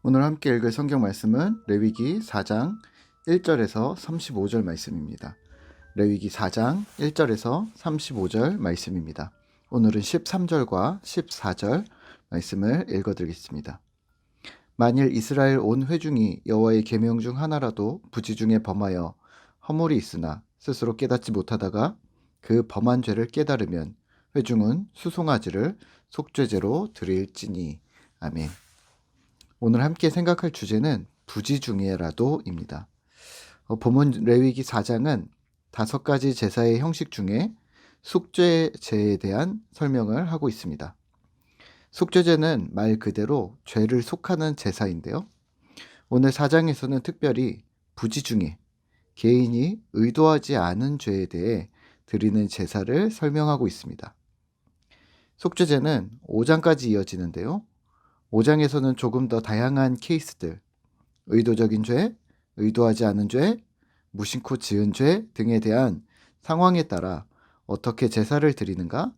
오늘 함께 읽을 성경 말씀은 레위기 4장 1절에서 35절 말씀입니다. 레위기 4장 1절에서 35절 말씀입니다. 오늘은 13절과 14절 말씀을 읽어드리겠습니다. 만일 이스라엘 온 회중이 여호와의 계명 중 하나라도 부지 중에 범하여 허물이 있으나 스스로 깨닫지 못하다가 그 범한 죄를 깨달으면 회중은 수송아지를 속죄제로 드릴지니. 아멘. 오늘 함께 생각할 주제는 부지 중에라도입니다. 본문 레위기 4장은 5가지 제사의 형식 중에 속죄제에 대한 설명을 하고 있습니다. 속죄제는 말 그대로 죄를 속하는 제사인데요. 오늘 4장에서는 특별히 부지 중에 개인이 의도하지 않은 죄에 대해 드리는 제사를 설명하고 있습니다. 속죄제는 5장까지 이어지는데요. 5장에서는 조금 더 다양한 케이스들, 의도적인 죄, 의도하지 않은 죄, 무심코 지은 죄 등에 대한 상황에 따라 어떻게 제사를 드리는가,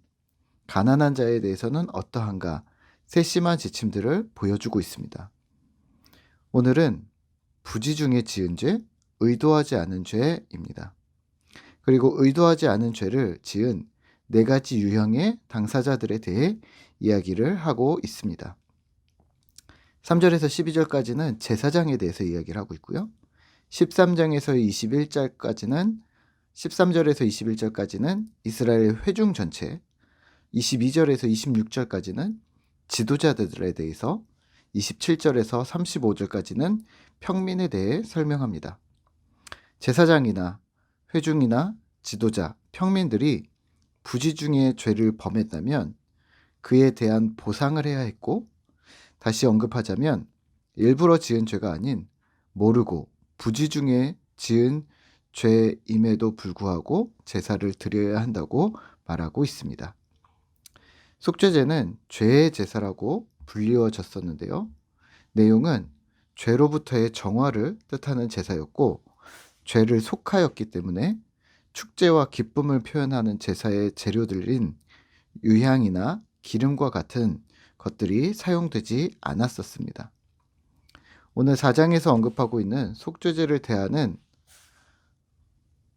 가난한 자에 대해서는 어떠한가, 세심한 지침들을 보여주고 있습니다. 오늘은 부지 중에 지은 죄, 의도하지 않은 죄입니다. 그리고 의도하지 않은 죄를 지은 4가지 유형의 당사자들에 대해 이야기를 하고 있습니다. 3절에서 12절까지는 제사장에 대해서 이야기를 하고 있고요. 13장에서 21절까지는 이스라엘 회중 전체, 22절에서 26절까지는 지도자들에 대해서, 27절에서 35절까지는 평민에 대해 설명합니다. 제사장이나 회중이나 지도자, 평민들이 부지 중에 죄를 범했다면 그에 대한 보상을 해야 했고, 다시 언급하자면 일부러 지은 죄가 아닌 모르고 부지 중에 지은 죄임에도 불구하고 제사를 드려야 한다고 말하고 있습니다. 속죄제는 죄의 제사라고 불리워졌었는데요. 내용은 죄로부터의 정화를 뜻하는 제사였고, 죄를 속하였기 때문에 축제와 기쁨을 표현하는 제사의 재료들인 유향이나 기름과 같은 것들이 사용되지 않았었습니다. 오늘 4장에서 언급하고 있는 속죄제를 대하는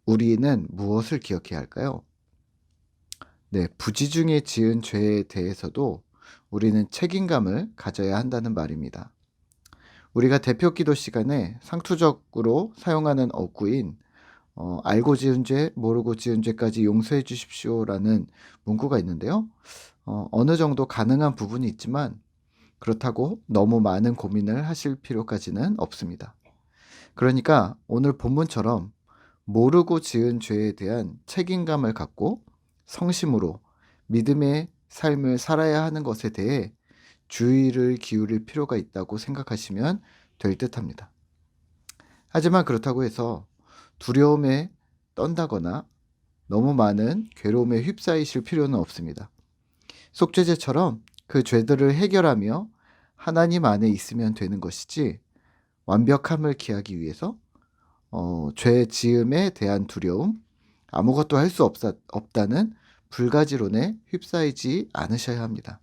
우리는 무엇을 기억해야 할까요? 부지 중에 지은 죄에 대해서도 우리는 책임감을 가져야 한다는 말입니다. 우리가 대표 기도 시간에 상투적으로 사용하는 어구인 알고 지은 죄, 모르고 지은 죄까지 용서해 주십시오라는 문구가 있는데요. 어느 정도 가능한 부분이 있지만 그렇다고 너무 많은 고민을 하실 필요까지는 없습니다. 그러니까 오늘 본문처럼 모르고 지은 죄에 대한 책임감을 갖고 성심으로 믿음의 삶을 살아야 하는 것에 대해 주의를 기울일 필요가 있다고 생각하시면 될 듯합니다. 하지만 그렇다고 해서 두려움에 떤다거나 너무 많은 괴로움에 휩싸이실 필요는 없습니다. 속죄제처럼 그 죄들을 해결하며 하나님 안에 있으면 되는 것이지, 완벽함을 기하기 위해서 죄 지음에 대한 두려움, 아무것도 할 수 없다는 불가지론에 휩싸이지 않으셔야 합니다.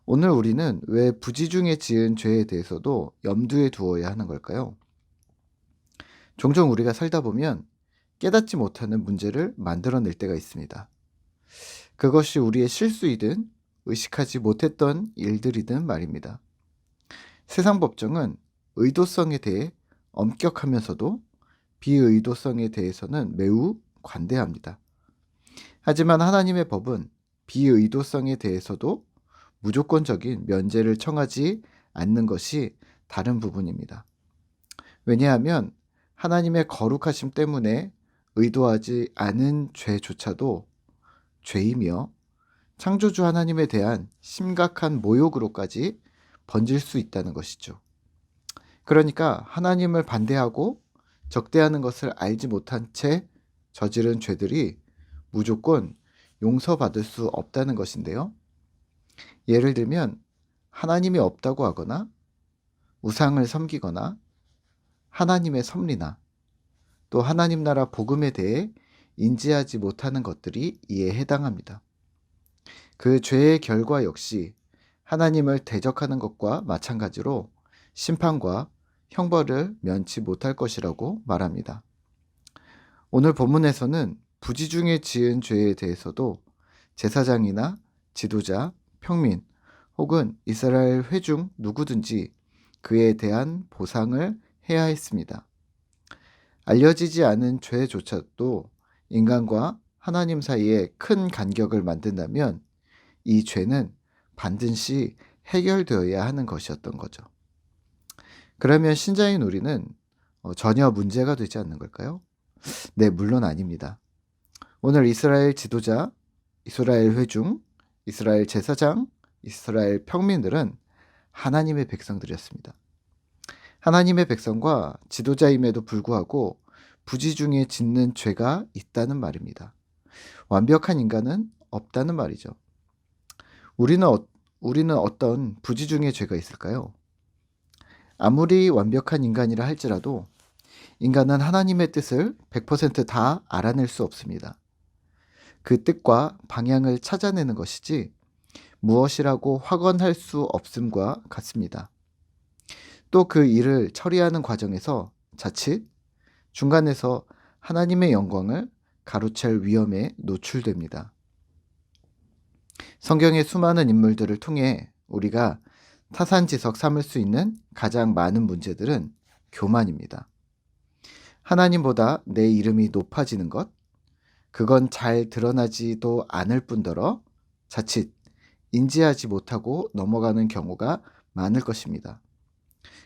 오늘 우리는 왜 부지 중에 지은 죄에 대해서도 염두에 두어야 하는 걸까요? 종종 우리가 살다 보면 깨닫지 못하는 문제를 만들어낼 때가 있습니다. 그것이 우리의 실수이든 의식하지 못했던 일들이든 말입니다. 세상 법정은 의도성에 대해 엄격하면서도 비의도성에 대해서는 매우 관대합니다. 하지만 하나님의 법은 비의도성에 대해서도 무조건적인 면제를 청하지 않는 것이 다른 부분입니다. 왜냐하면 하나님의 거룩하심 때문에 의도하지 않은 죄조차도 죄이며 창조주 하나님에 대한 심각한 모욕으로까지 번질 수 있다는 것이죠. 그러니까 하나님을 반대하고 적대하는 것을 알지 못한 채 저지른 죄들이 무조건 용서받을 수 없다는 것인데요. 예를 들면 하나님이 없다고 하거나 우상을 섬기거나 하나님의 섭리나 또 하나님 나라 복음에 대해 인지하지 못하는 것들이 이에 해당합니다. 그 죄의 결과 역시 하나님을 대적하는 것과 마찬가지로 심판과 형벌을 면치 못할 것이라고 말합니다. 오늘 본문에서는 부지 중에 지은 죄에 대해서도 제사장이나 지도자, 평민 혹은 이스라엘 회중 누구든지 그에 대한 보상을 해야 했습니다. 알려지지 않은 죄조차도 인간과 하나님 사이에 큰 간격을 만든다면 이 죄는 반드시 해결되어야 하는 것이었던 거죠. 그러면 신자인 우리는 전혀 문제가 되지 않는 걸까요? 네, 물론 아닙니다. 오늘 이스라엘 지도자, 이스라엘 회중, 이스라엘 제사장, 이스라엘 평민들은 하나님의 백성들이었습니다. 하나님의 백성과 지도자임에도 불구하고 부지 중에 짓는 죄가 있다는 말입니다. 완벽한 인간은 없다는 말이죠. 우리는 어떤 부지 중에 죄가 있을까요? 아무리 완벽한 인간이라 할지라도 인간은 하나님의 뜻을 100%다 알아낼 수 없습니다. 그 뜻과 방향을 찾아내는 것이지 무엇이라고 확언할 수 없음과 같습니다. 또 그 일을 처리하는 과정에서 자칫 중간에서 하나님의 영광을 가로챌 위험에 노출됩니다. 성경의 수많은 인물들을 통해 우리가 타산지석 삼을 수 있는 가장 많은 문제들은 교만입니다. 하나님보다 내 이름이 높아지는 것, 그건 잘 드러나지도 않을 뿐더러 자칫 인지하지 못하고 넘어가는 경우가 많을 것입니다.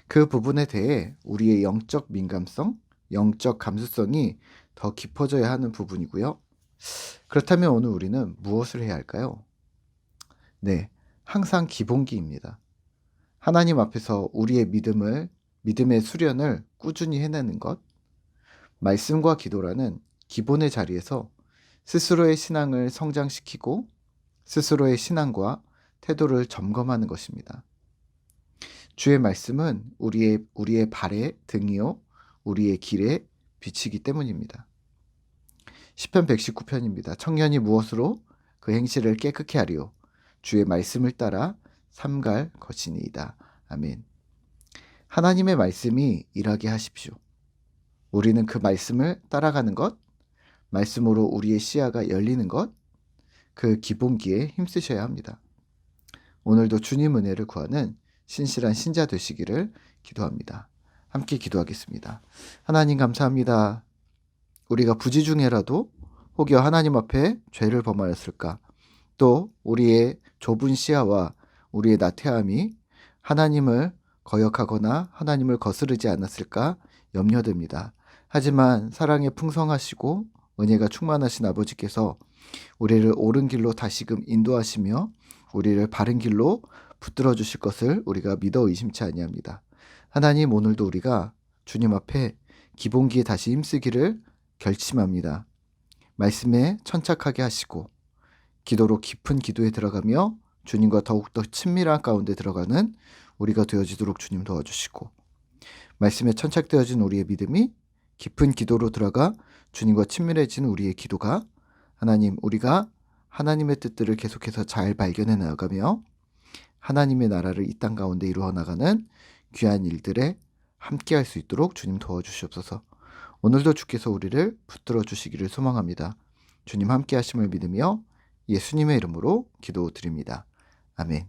그 부분에 대해 우리의 영적 민감성, 영적 감수성이 더 깊어져야 하는 부분이고요. 그렇다면 오늘 우리는 무엇을 해야 할까요? 네, 항상 기본기입니다. 하나님 앞에서 우리의 믿음의 수련을 꾸준히 해내는 것, 말씀과 기도라는 기본의 자리에서 스스로의 신앙을 성장시키고 스스로의 신앙과 태도를 점검하는 것입니다. 주의 말씀은 우리의 발의 등이요 우리의 길에 비치기 때문입니다. 시편 119편입니다. 청년이 무엇으로 그 행실을 깨끗게 하리요 주의 말씀을 따라 삼갈 것이니이다. 아멘. 하나님의 말씀이 일하게 하십시오. 우리는 그 말씀을 따라가는 것, 말씀으로 우리의 시야가 열리는 것, 그 기본기에 힘쓰셔야 합니다. 오늘도 주님 은혜를 구하는 신실한 신자 되시기를 기도합니다. 함께 기도하겠습니다. 하나님 감사합니다. 우리가 부지 중에라도 혹여 하나님 앞에 죄를 범하였을까? 또 우리의 좁은 시야와 우리의 나태함이 하나님을 거역하거나 하나님을 거스르지 않았을까 염려됩니다. 하지만 사랑에 풍성하시고 은혜가 충만하신 아버지께서 우리를 옳은 길로 다시금 인도하시며 우리를 바른 길로 붙들어 주실 것을 우리가 믿어 의심치 아니합니다. 하나님, 오늘도 우리가 주님 앞에 기본기에 다시 힘쓰기를 결심합니다. 말씀에 천착하게 하시고 기도로 깊은 기도에 들어가며 주님과 더욱더 친밀한 가운데 들어가는 우리가 되어지도록 주님 도와주시고 말씀에 천착되어진 우리의 믿음이 깊은 기도로 들어가 주님과 친밀해진 우리의 기도가 하나님, 우리가 하나님의 뜻들을 계속해서 잘 발견해 나가며 하나님의 나라를 이 땅 가운데 이루어 나가는 귀한 일들에 함께할 수 있도록 주님 도와주시옵소서. 오늘도 주께서 우리를 붙들어 주시기를 소망합니다. 주님 함께 하심을 믿으며 예수님의 이름으로 기도드립니다. 아멘.